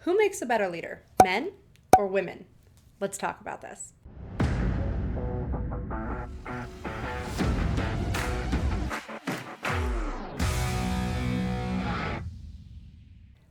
Who makes a better leader, men or women? Let's talk about this.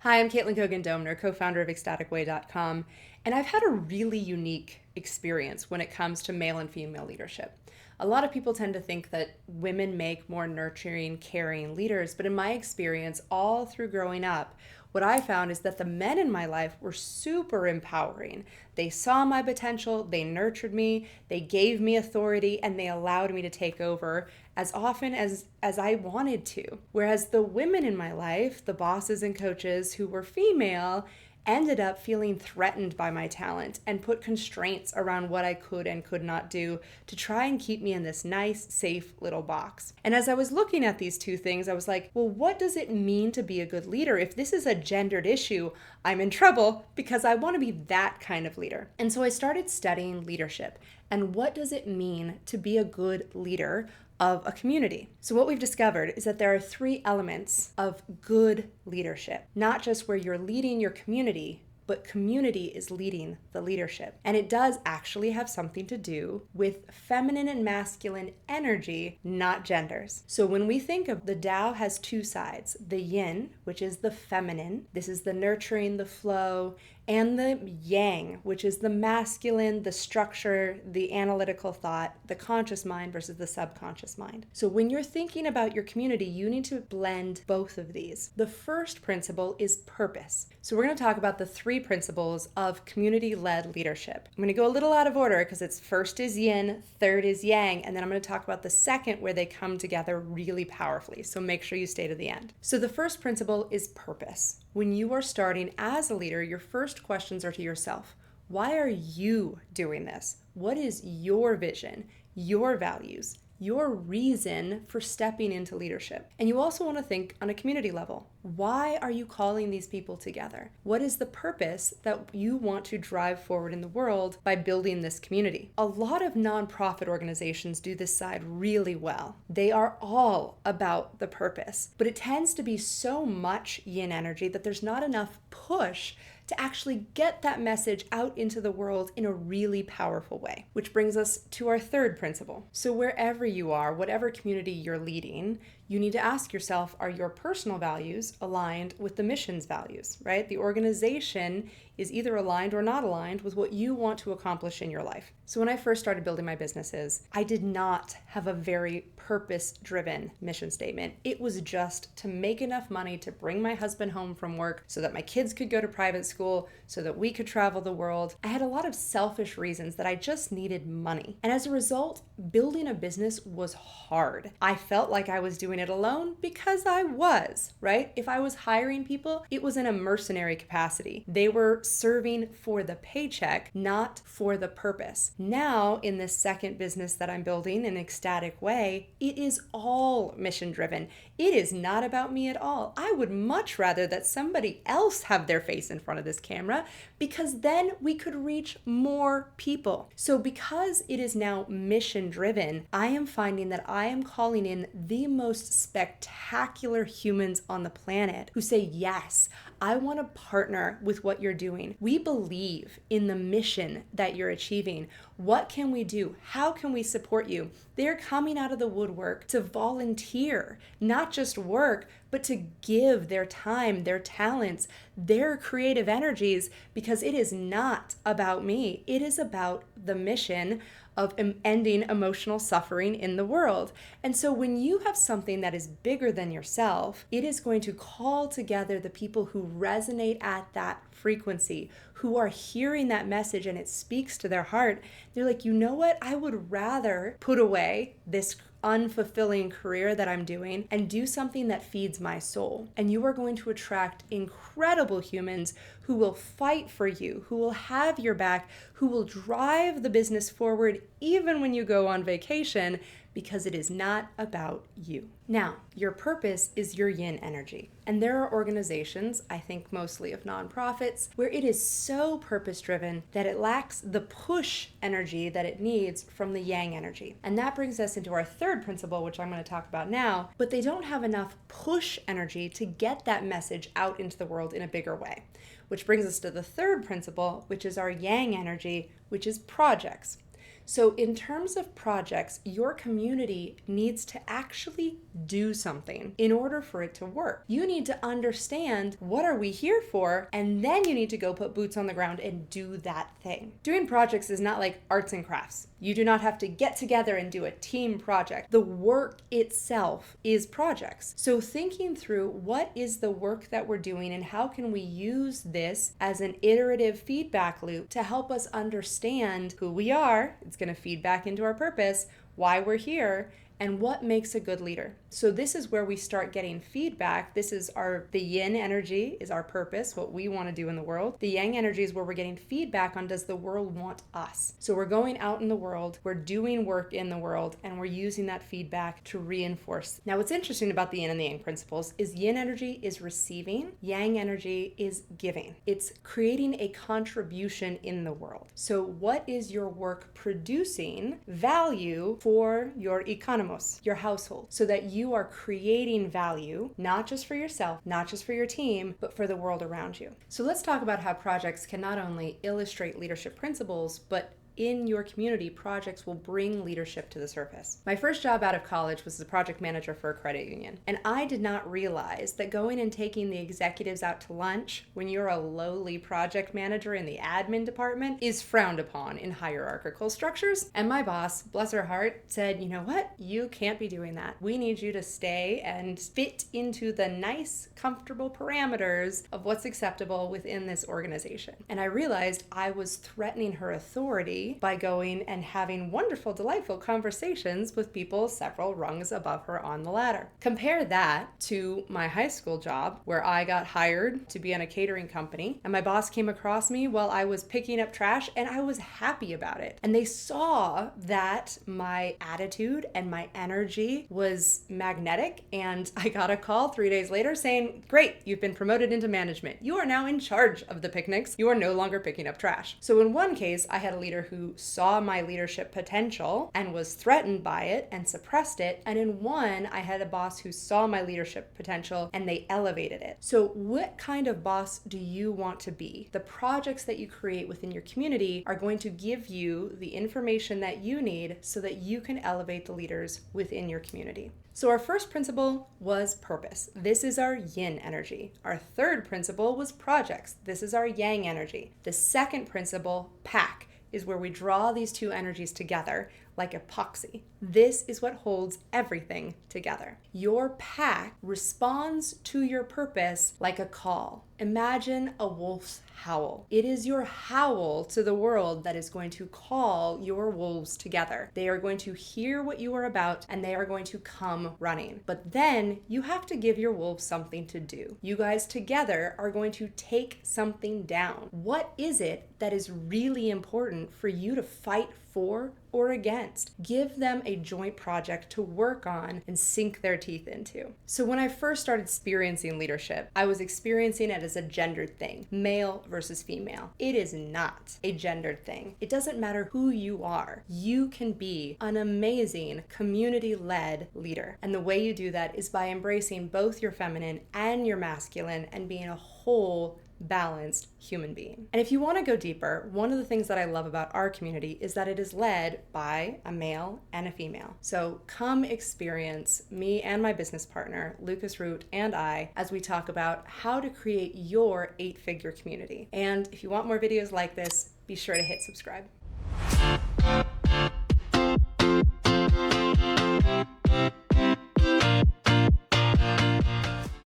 Hi, I'm Caitlin Kogan-Domner, co-founder of ecstaticway.com, and I've had a really unique experience when it comes to male and female leadership. A lot of people tend to think that women make more nurturing, caring leaders, but in my experience, all through growing up, what I found is that the men in my life were super empowering. They saw my potential, they nurtured me, they gave me authority, and they allowed me to take over as often as I wanted to. Whereas the women in my life, the bosses and coaches who were female, ended up feeling threatened by my talent and put constraints around what I could and could not do to try and keep me in this nice, safe little box. And as I was looking at these two things, I was like, well, what does it mean to be a good leader? If this is a gendered issue, I'm in trouble because I want to be that kind of leader. And so I started studying leadership and what does it mean to be a good leader of a community. So what we've discovered is that there are three elements of good leadership, not just where you're leading your community, but community is leading the leadership. And it does actually have something to do with feminine and masculine energy, not genders. So when we think of the Tao has two sides, the yin, which is the feminine, this is the nurturing, the flow, and the yang, which is the masculine, the structure, the analytical thought, the conscious mind versus the subconscious mind. So when you're thinking about your community, you need to blend both of these. The first principle is purpose. So we're going to talk about the three principles of community-led leadership. I'm going to go a little out of order because it's first is yin, third is yang, and then I'm going to talk about the second where they come together really powerfully. So make sure you stay to the end. So the first principle is purpose. When you are starting as a leader, your first questions are to yourself. Why are you doing this? What is your vision, your values, your reason for stepping into leadership? And you also want to think on a community level. Why are you calling these people together? What is the purpose that you want to drive forward in the world by building this community? A lot of nonprofit organizations do this side really well. They are all about the purpose, but it tends to be so much yin energy that there's not enough push to actually get that message out into the world in a really powerful way. Which brings us to our third principle. So wherever you are, whatever community you're leading, you need to ask yourself, are your personal values aligned with the mission's values, right? The organization is either aligned or not aligned with what you want to accomplish in your life. So when I first started building my businesses, I did not have a very purpose-driven mission statement. It was just to make enough money to bring my husband home from work so that my kids could go to private school, so that we could travel the world. I had a lot of selfish reasons that I just needed money. And as a result, building a business was hard. I felt like I was doing it alone because I was, right? If I was hiring people, it was in a mercenary capacity. They were serving for the paycheck, not for the purpose. Now, in this second business that I'm building, an Ecstatic Way, it is all mission driven. It is not about me at all. I would much rather that somebody else have their face in front of this camera because then we could reach more people. So because it is now mission driven, I am finding that I am calling in the most spectacular humans on the planet who say, yes, I want to partner with what you're doing. We believe in the mission that you're achieving. What can we do? How can we support you? They're coming out of the woodwork to volunteer, not just work, but to give their time, their talents, their creative energies, because it is not about me. It is about the mission of ending emotional suffering in the world. And so when you have something that is bigger than yourself, it is going to call together the people who resonate at that frequency, who are hearing that message and it speaks to their heart. They're like, you know what? I would rather put away this unfulfilling career that I'm doing and do something that feeds my soul. And you are going to attract incredible humans who will fight for you, who will have your back, who will drive the business forward even when you go on vacation, because it is not about you. Now, your purpose is your yin energy. And there are organizations, I think mostly of nonprofits, where it is so purpose-driven that it lacks the push energy that it needs from the yang energy. And that brings us into our third principle, which I'm going to talk about now, but they don't have enough push energy to get that message out into the world in a bigger way. Which brings us to the third principle, which is our yang energy, which is projects. So in terms of projects, your community needs to actually do something in order for it to work. You need to understand what are we here for, and then you need to go put boots on the ground and do that thing. Doing projects is not like arts and crafts. You do not have to get together and do a team project. The work itself is projects. So thinking through what is the work that we're doing and how can we use this as an iterative feedback loop to help us understand who we are. It's going to feed back into our purpose, why we're here, and what makes a good leader. So this is where we start getting feedback. This is the yin energy is our purpose, what we want to do in the world. The yang energy is where we're getting feedback on, does the world want us? So we're going out in the world, we're doing work in the world, and we're using that feedback to reinforce. Now what's interesting about the yin and the yang principles is yin energy is receiving, yang energy is giving. It's creating a contribution in the world. So what is your work producing value for your economos, your household, so that you are creating value, not just for yourself, not just for your team, but for the world around you. So let's talk about how projects can not only illustrate leadership principles, but in your community, projects will bring leadership to the surface. My first job out of college was as a project manager for a credit union. And I did not realize that going and taking the executives out to lunch when you're a lowly project manager in the admin department is frowned upon in hierarchical structures. And my boss, bless her heart, said, you know what? You can't be doing that. We need you to stay and fit into the nice, comfortable parameters of what's acceptable within this organization. And I realized I was threatening her authority by going and having wonderful, delightful conversations with people several rungs above her on the ladder. Compare that to my high school job where I got hired to be on a catering company and my boss came across me while I was picking up trash and I was happy about it. And they saw that my attitude and my energy was magnetic, and I got a call 3 days later saying, great, you've been promoted into management. You are now in charge of the picnics. You are no longer picking up trash. So in one case, I had a leader who saw my leadership potential and was threatened by it and suppressed it. And in one, I had a boss who saw my leadership potential and they elevated it. So what kind of boss do you want to be? The projects that you create within your community are going to give you the information that you need so that you can elevate the leaders within your community. So our first principle was purpose. This is our yin energy. Our third principle was projects. This is our yang energy. The second principle, pack, is where we draw these two energies together like epoxy. This is what holds everything together. Your pack responds to your purpose like a call. Imagine a wolf's howl. It is your howl to the world that is going to call your wolves together. They are going to hear what you are about and they are going to come running. But then you have to give your wolves something to do. You guys together are going to take something down. What is it that is really important for you to fight for or against? Give them a joint project to work on and sink their teeth into. So when I first started experiencing leadership, I was experiencing it as a gendered thing, male versus female. It is not a gendered thing. It doesn't matter who you are. You can be an amazing community-led leader. And the way you do that is by embracing both your feminine and your masculine and being a whole balanced human being. And if you want to go deeper, one of the things that I love about our community is that it is led by a male and a female. So come experience me and my business partner, Lucas Root, and I, as we talk about how to create your 8-figure community. And if you want more videos like this, be sure to hit subscribe.